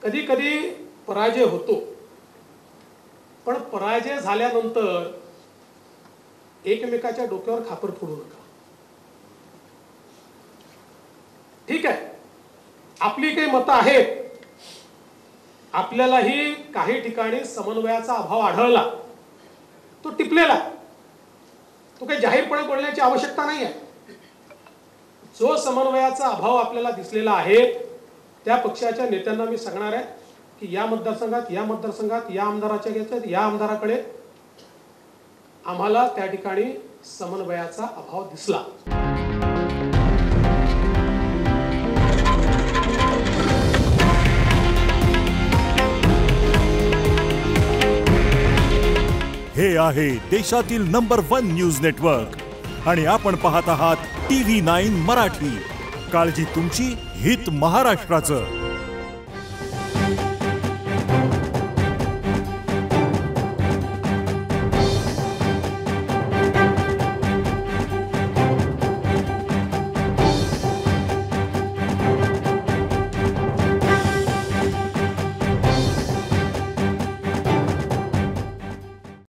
कधी कधी पराजय होतो, पण पराजय झाल्यानंतर एकमेकाच्या डोक्यावर खापर फोडू नका. ठीक आहे, आपली काही मतं आहेत, आपल्यालाही काही ठिकाणी समन्वयाचा अभाव आढळला, तो टिपलेला, तो काही जाहीरपणे बोलण्याची आवश्यकता नाही आहे. जो समन्वयाचा अभाव आपल्याला दिसलेला आहे त्या पक्षाच्या नेत्यांना मी सांगणार आहे की या मतदारसंघात या आमदाराच्या घेतात, या आमदाराकडे आम्हाला त्या ठिकाणी समन्वयाचा अभाव दिसला. हे आहे देशातील नंबर 1 न्यूज नेटवर्क आणि आपण पाहत आहात TV9 मराठी. काळजी तुमची, हित महाराष्ट्राचं.